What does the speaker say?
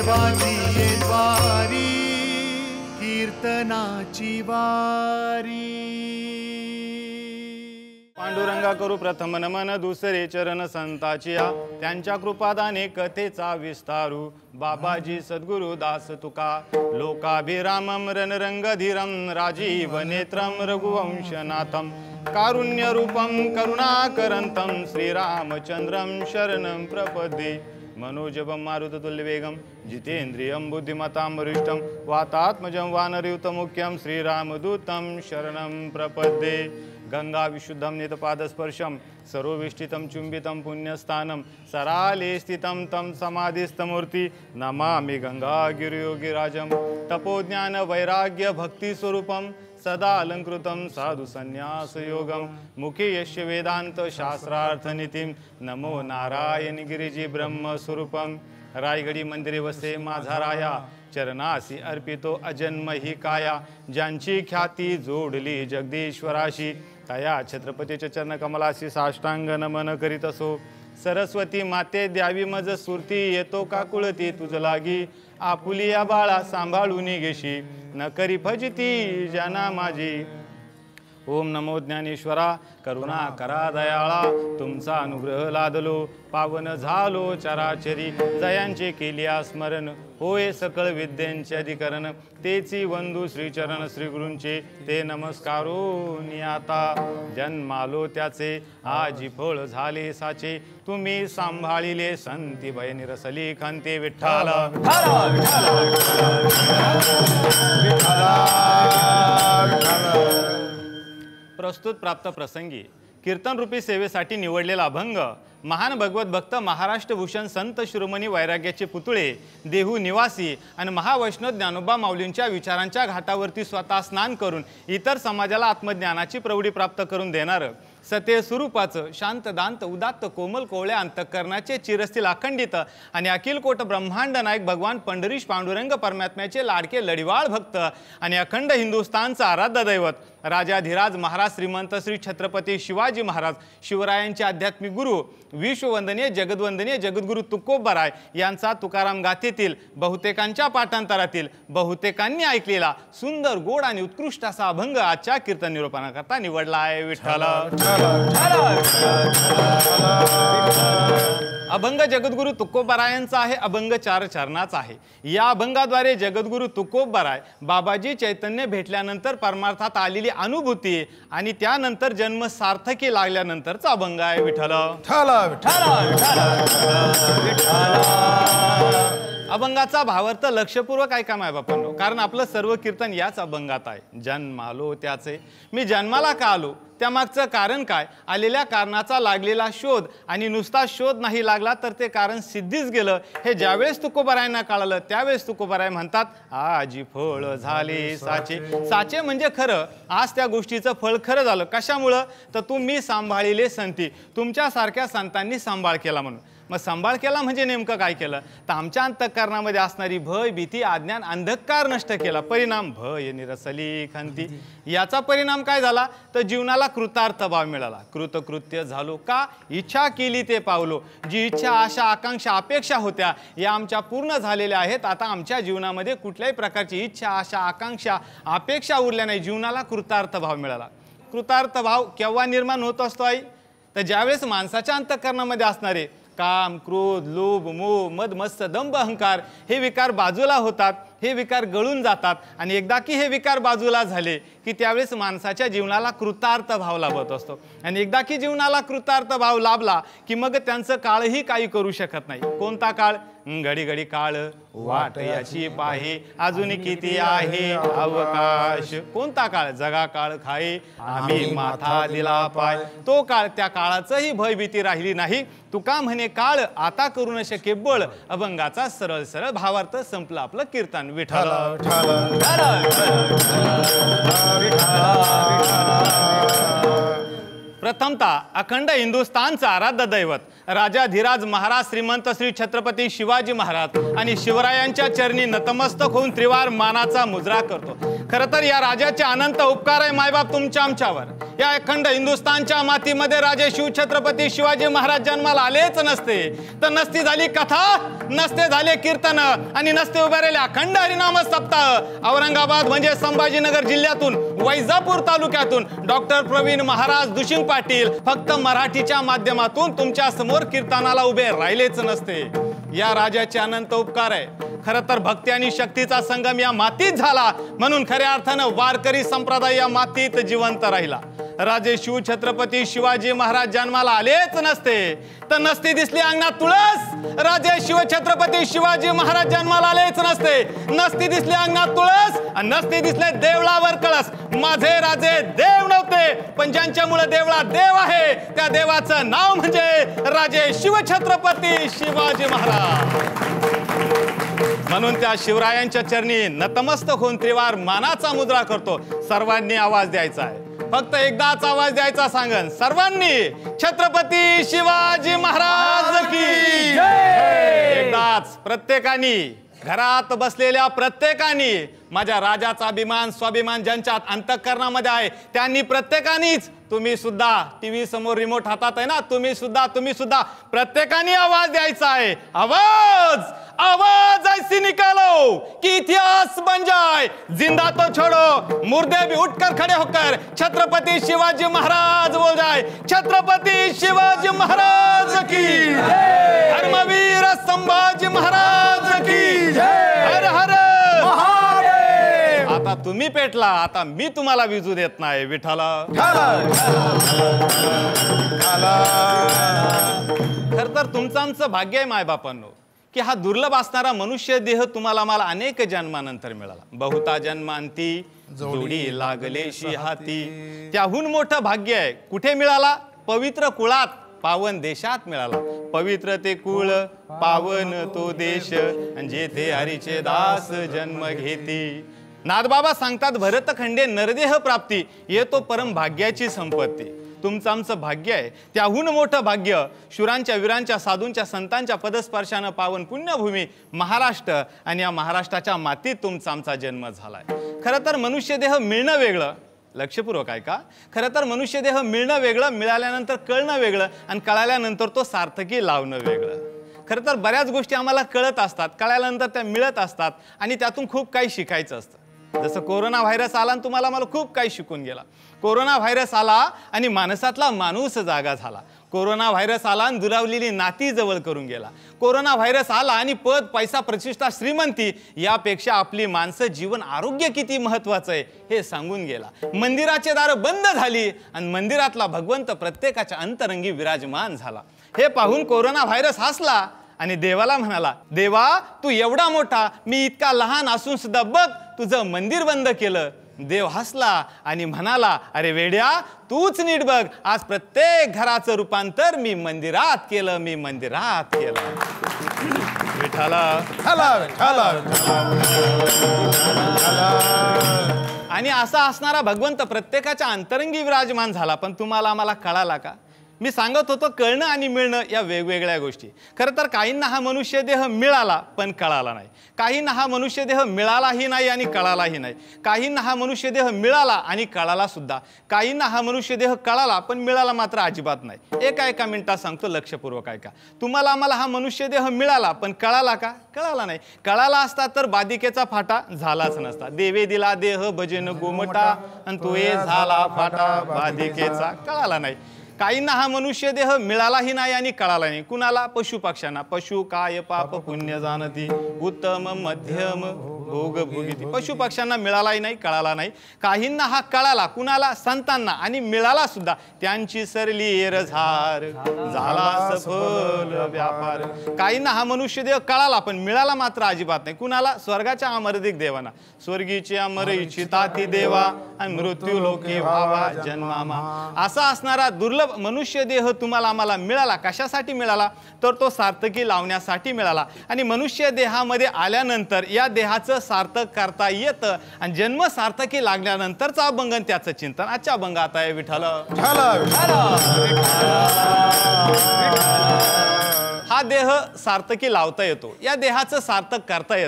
वाजिये द्वारी कीर्तनाची वारी। पांडुरंगा करू प्रथम नमन दुसरे चरण संताची त्यांच्या कृपादाने कथेचा विस्तारू बाबाजी सद्गुरु दास तुका लोकाभिरामम रणरंगधीरम राजीव नेत्रम रघुवंशनाथम कारुण्य रूपम करुणाकरंतम श्रीरामचंद्रम शरणं प्रपदे मनोजवं मारुततुल्यवेगं जितेन्द्रियं बुद्धिमतां वरिष्ठं वातात्मजं वानरयुतमुख्यं श्रीरामदूतं शरणं प्रपद्ये गंगा विशुद्धं नितपादस्पर्शं सर्वविष्टितं चुंबितं पुण्यस्थानं सराले स्थितं तं समाधिस्थमूर्ति नमामि गंगागिरियोगिराजं तपोज्ञान वैराग्य भक्तिस्वरूपं सदा अलंकृतं साधु संन्यासयोगं मुखे यस्य वेदांत शास्त्रार्थनीतिं नमो नारायण गिरिजी ब्रह्मस्वरूपं रायगडी मंदिरे वसे माझा राया चरणासी अर्पितो अजन्म ही काया ज्यांची ख्याती जोडली जगदीश्वराशी तया छत्रपतीच्या चरणकमलाशी साष्टांग नमन करीत असो। सरस्वती माते द्यावी मज सुरती येतो का कुळती तुझ लागी आपुलिया बाळा सांभाळून घेशी न करी फजिती जना माझी। ओम नमो ज्ञानेश्वरा करुणा करा दयाळा तुमचा अनुग्रह लादलो पावन झालो चराचरी जयांचे केलिया स्मरण होय सकळ विद्यांचे अधिकरण तेची वंदू श्रीचरण श्रीगुरूंचे ते नमस्कारून आता जन्मालो त्याचे आजी फळ झाले साचे तुम्ही सांभाळिले संती भय निरसली खांते विठ्ठल प्रस्तुत प्राप्त प्रसंगी कीर्तन रूपी सेवेसाठी निवडलेला अभंग महान भगवत भक्त महाराष्ट्र भूषण संत शिरोमणी वैराग्याचे पुतळे देहू निवासी आणि महावैष्णव ज्ञानोबा माऊलींच्या विचारांच्या घाटावरती स्वतः स्नान करून इतर समाजाला आत्मज्ञानाची प्रौढी प्राप्त करून देणारं सत्य स्वरूपाचं शांत दांत उदात्त कोमल कोवळ्या अंतःकरणाचे चिरस्थिर अखंडित आणि अखिल कोट ब्रह्मांड नायक भगवान पंढरीश पांडुरंग परमात्म्याचे लाडके लढिवाळ भक्त आणि अखंड हिंदुस्थानचा आराध्य दैवत राजाधिराज महाराज श्रीमंत श्री छत्रपती शिवाजी महाराज शिवरायांचे आध्यात्मिक गुरु विश्ववंदनीय जगद्वंदनीय जगद्गुरु तुकोबराय यांचा तुकाराम गाथेतील बहुतेकांच्या पाठांतरातील बहुतेकांनी ऐकलेला सुंदर गोड आणि उत्कृष्ट असा अभंग आजच्या कीर्तन निरूपणाकरता निवडला आहे। विठ्ठल अभंग जगद्गुरु तुकोबरायांचा आहे। अभंग 4 चरणाचा आहे। या अभंगाद्वारे जगद्गुरु तुकोबराय बाबाजी चैतन्य भेटल्यानंतर परमार्थात आलेली अनुभूती आणि त्यानंतर जन्म सार्थकी लागल्यानंतरचा अभंग आहे। विठ्ठल अभंगाचा भावार्थ लक्षपूर्वक ऐका माय बापांनो, कारण आपलं सर्व कीर्तन याच अभंगात आहे। जन्मालो त्याचे मी जन्माला का आलो त्यामागचं कारण काय आलेल्या कारणाचा लागलेला शोध आणि नुसता शोध नाही लागला तर ते कारण सिद्धीच गेलं हे ज्यावेळेस तुकोबरायांना कळालं त्यावेळेस तुकोबराय म्हणतात आजी फळ झाले साचे। साचे म्हणजे खरं आज त्या गोष्टीचं फळ खरं झालं कशामुळं तर तुम्ही सांभाळिले संती तुमच्यासारख्या संतांनी सांभाळ केला म्हणून। मग सांभाळ केला म्हणजे नेमकं काय केलं तर आमच्या अंतःकरणामध्ये असणारी भय भीती अज्ञान अंधकार नष्ट केला परिणाम भय निरसली खांती। याचा परिणाम काय झाला तर जीवनाला कृतार्थ भाव मिळाला कृतकृत्य झालो का इच्छा केली ते पावलो। जी इच्छा आशा आकांक्षा अपेक्षा होत्या या आमच्या पूर्ण झालेल्या आहेत। आता आमच्या जीवनामध्ये कुठल्याही प्रकारची इच्छा आशा आकांक्षा अपेक्षा उरल्या नाही जीवनाला कृतार्थ भाव मिळाला। कृतार्थ भाव केव्हा निर्माण होत असतो आई तर ज्यावेळेस माणसाच्या अंतःकरणामध्ये असणारे काम क्रोध लोभ मोह मद मत्सर दंभ अहंकार हे विकार बाजूला होतात हे विकार गळून जातात आणि एकदा की हे विकार बाजूला झाले की त्यावेळेस माणसाच्या जीवनाला कृतार्थ भाव लाभत असतो आणि एकदा की जीवनाला कृतार्थ भाव लाभला की मग त्यांचं काळही काही करू शकत नाही। कोणता काळ घडी घडी काळ वाट याची पाहे अजून किती आहे अवकाश। कोणता काळ जगा काळ खाये आम्ही माथा दिला पाय तो काळ त्या काळाचंही भयभीती राहिली नाही। तुका म्हणे काळ आता करू न शके बळ। अभंगाचा सरळ सरळ भावार्थ संपला आपलं कीर्तन। विठ्ठल प्रथमतः अखंड हिंदुस्थानचा आराध्य दैवत राजाधिराज महाराज श्रीमंत श्री छत्रपती शिवाजी महाराज आणि शिवरायांच्या चरणी नतमस्तक होऊन त्रिवार मानाचा मुजरा करतो। खरं तर या राजाचे अनंत उपकार आहे मायबाप तुमच्या आमच्यावर। या अखंड हिंदुस्थानच्या मातीमध्ये राजे शिवछत्रपती शिवाजी महाराज जन्माला आलेच नसते तर नसती झाली कथा, नसते झाले कीर्तन आणि नसते उभे राहिले अखंड हरिनाम सप्ताह। औरंगाबाद म्हणजे संभाजीनगर जिल्ह्यातून वैजापूर तालुक्यातून डॉक्टर प्रवीण महाराज दुशिंग पाटील फक्त मराठीच्या माध्यमातून तुमच्या समोर कीर्तनाला उभे राहिलेच नसते। या राजाचे अनंत उपकार आहे। खरं तर भक्ती आणि शक्तीचा संगम या मातीत झाला म्हणून खऱ्या अर्थानं वारकरी संप्रदाय या मातीत जिवंत राहिला। राजे शिवछत्रपती शिवाजी महाराज जन्माला आलेच नसते तर नसती दिसली अंगणात तुळस। राजे शिवछत्रपती शिवाजी महाराज जन्माला आलेच नसते, नसती दिसली अंगणात तुळस आणि नसती दिसले देवळावर कळस। माझे राजे देव नव्हते पण ज्यांच्यामुळे देवळा देव आहे त्या देवाचं नाव म्हणजे राजे शिवछत्रपती शिवाजी महाराज। म्हणून त्या शिवरायांच्या चरणी नतमस्तक होऊन त्रिवार मानाचा मुद्रा करतो। सर्वांनी आवाज द्यायचा आहे, फक्त एकदाच आवाज द्यायचा सांगन सर्वांनी, छत्रपती शिवाजी महाराज की जय। एकदाच प्रत्येकाने, घरात बसलेल्या प्रत्येकाने, माझ्या राजाचा अभिमान स्वाभिमान ज्यांच्या अंतःकरणामध्ये आहे त्यांनी प्रत्येकानेच, तुम्ही सुद्धा टीव्ही समोर रिमोट हातात आहे ना, तुम्ही सुद्धा प्रत्येकाने आवाज द्यायचा आहे। आवाज आवाज ऐसी निकालो कि इतिहास बन जाए, जिंदा तो छोड़ो मुर्दे भी उठकर खड़े होकर छत्रपती शिवाजी महाराज बोल जाए, छत्रपती शिवाजी महाराज की जय, धर्मवीर संभाजी महाराज की जय, हर हर महादेव। आता तुम्ही पेटला, आता मी तुम्हाला विजू देत नाही। विठाला खर तर तुमचं आमचं भाग्य आहे मायबापांनो की हा दुर्लभ असणारा मनुष्य देह तुम्हाला मला अनेक जन्मानंतर मिळाला। बहुता जन्मांती जोडी लागलेशी हाती, त्याहून मोठं भाग्य आहे कुठे मिळाला? पवित्र कुळात पावन देशात मिळाला। पवित्र ते कुळ पावन तो देश जेथे हरीचे दास जन्म घेती। नाथबाबा सांगतात भरतखंडे नरदेह प्राप्ती येतो परम भाग्याची संपत्ती। तुमचं आमचं भाग्य आहे त्याहून मोठं भाग्य शूरांच्या वीरांच्या साधूंच्या संतांच्या पदस्पर्शानं पावन पुण्यभूमी महाराष्ट्र आणि या महाराष्ट्राच्या मातीत तुमचा आमचा जन्म झालाय। खरं तर मनुष्यदेह मिळणं वेगळं, लक्षपूर्वक आहे का? खरं तर मनुष्यदेह मिळणं वेगळं, मिळाल्यानंतर कळणं वेगळं आणि कळाल्यानंतर तो सार्थकी लावणं वेगळं। खरं तर बऱ्याच गोष्टी आम्हाला कळत असतात, कळाल्यानंतर त्या मिळत असतात आणि त्यातून खूप काही शिकायचं असतं। जसं कोरोना व्हायरस आला आणि तुम्हाला मला खूप काही शिकून गेला। कोरोना व्हायरस आला आणि माणसातला माणूस जागा झाला। कोरोना व्हायरस आला आणि दुरावलेली नाती जवळ करून गेला। कोरोना व्हायरस आला आणि पद पैसा प्रतिष्ठा श्रीमंती यापेक्षा आपली माणसं जीवन आरोग्य किती महत्वाचं आहे हे सांगून गेला। मंदिराचे दार बंद झाली आणि मंदिरातला भगवंत प्रत्येकाच्या अंतरंगी विराजमान झाला। हे पाहून कोरोना व्हायरस हसला आणि देवाला म्हणाला, देवा तू एवढा मोठा, मी इतका लहान असून सुद्धा बघ तुझं मंदिर बंद केलं। देव हसला आणि म्हणाला, अरे वेड्या तूच नीट बघ, आज प्रत्येक घराचं रूपांतर मी मंदिरात केलं, मी मंदिरात केलं। विठाला आणि असा असणारा भगवंत प्रत्येकाच्या अंतरंगी विराजमान झाला। पण तुम्हाला आम्हाला कळाला का? मी सांगत होतो कळणं आणि मिळणं या वेगवेगळ्या गोष्टी। खरं तर काहींना हा मनुष्य देह मिळाला पण कळाला नाही, काहींना हा मनुष्य देह मिळालाही नाही आणि कळालाही नाही, काहींना हा मनुष्य देह मिळाला आणि कळाला सुद्धा, काहींना हा मनुष्य देह कळाला पण मिळाला मात्र अजिबात नाही। एका मिनिटात सांगतो, लक्षपूर्वक ऐका। तुम्हाला आम्हाला हा मनुष्य देह मिळाला पण कळाला का? कळाला नाही। कळाला असता तर बादिकेचा फाटा झालाच नसता। देवे दिला देह भजन गोमटा आणि तो झाला फाटा बादिकेचा। कळाला नाही। काहींना हा मनुष्य देह मिळालाही नाही आणि कळाला नाही। कुणाला? पशु पक्ष्यांना। पशु काय पाप पुण्य जाणती, उत्तम मध्यम भोग भोगिती। पशु पक्ष्यांना मिळालाही नाही, कळाला नाही। काहींना हा कळाला, कुणाला? संतांना, आणि मिळाला सुद्धा। त्यांची सरली एरझार झाला सफल व्यापार। काहींना हा मनुष्य देह कळाला पण मिळाला मात्र अजिबात नाही। कुणाला? स्वर्गाच्या अमरदिक देवांना। स्वर्गीचे अमर इच्छिता ती देवा आणि मृत्यू लोके व्हावा जन्मामा। असा असणारा दुर्लभ मनुष्य देह तुम्हाला आम्हाला मिळाला। कशासाठी मिळाला? तर तो सार्थकी लावण्यासाठी मिळाला। आणि मनुष्य देहामध्ये आल्यानंतर या देहाचं सार्थक करता येतं आणि जन्म सार्थकी लागल्यानंतरचा अभंग त्याचं चिंतन आजच्या अभंगात आहे। विठ्ठल हा देह सार्थकी लावता येतो, या देहाचं सार्थक करता येतं।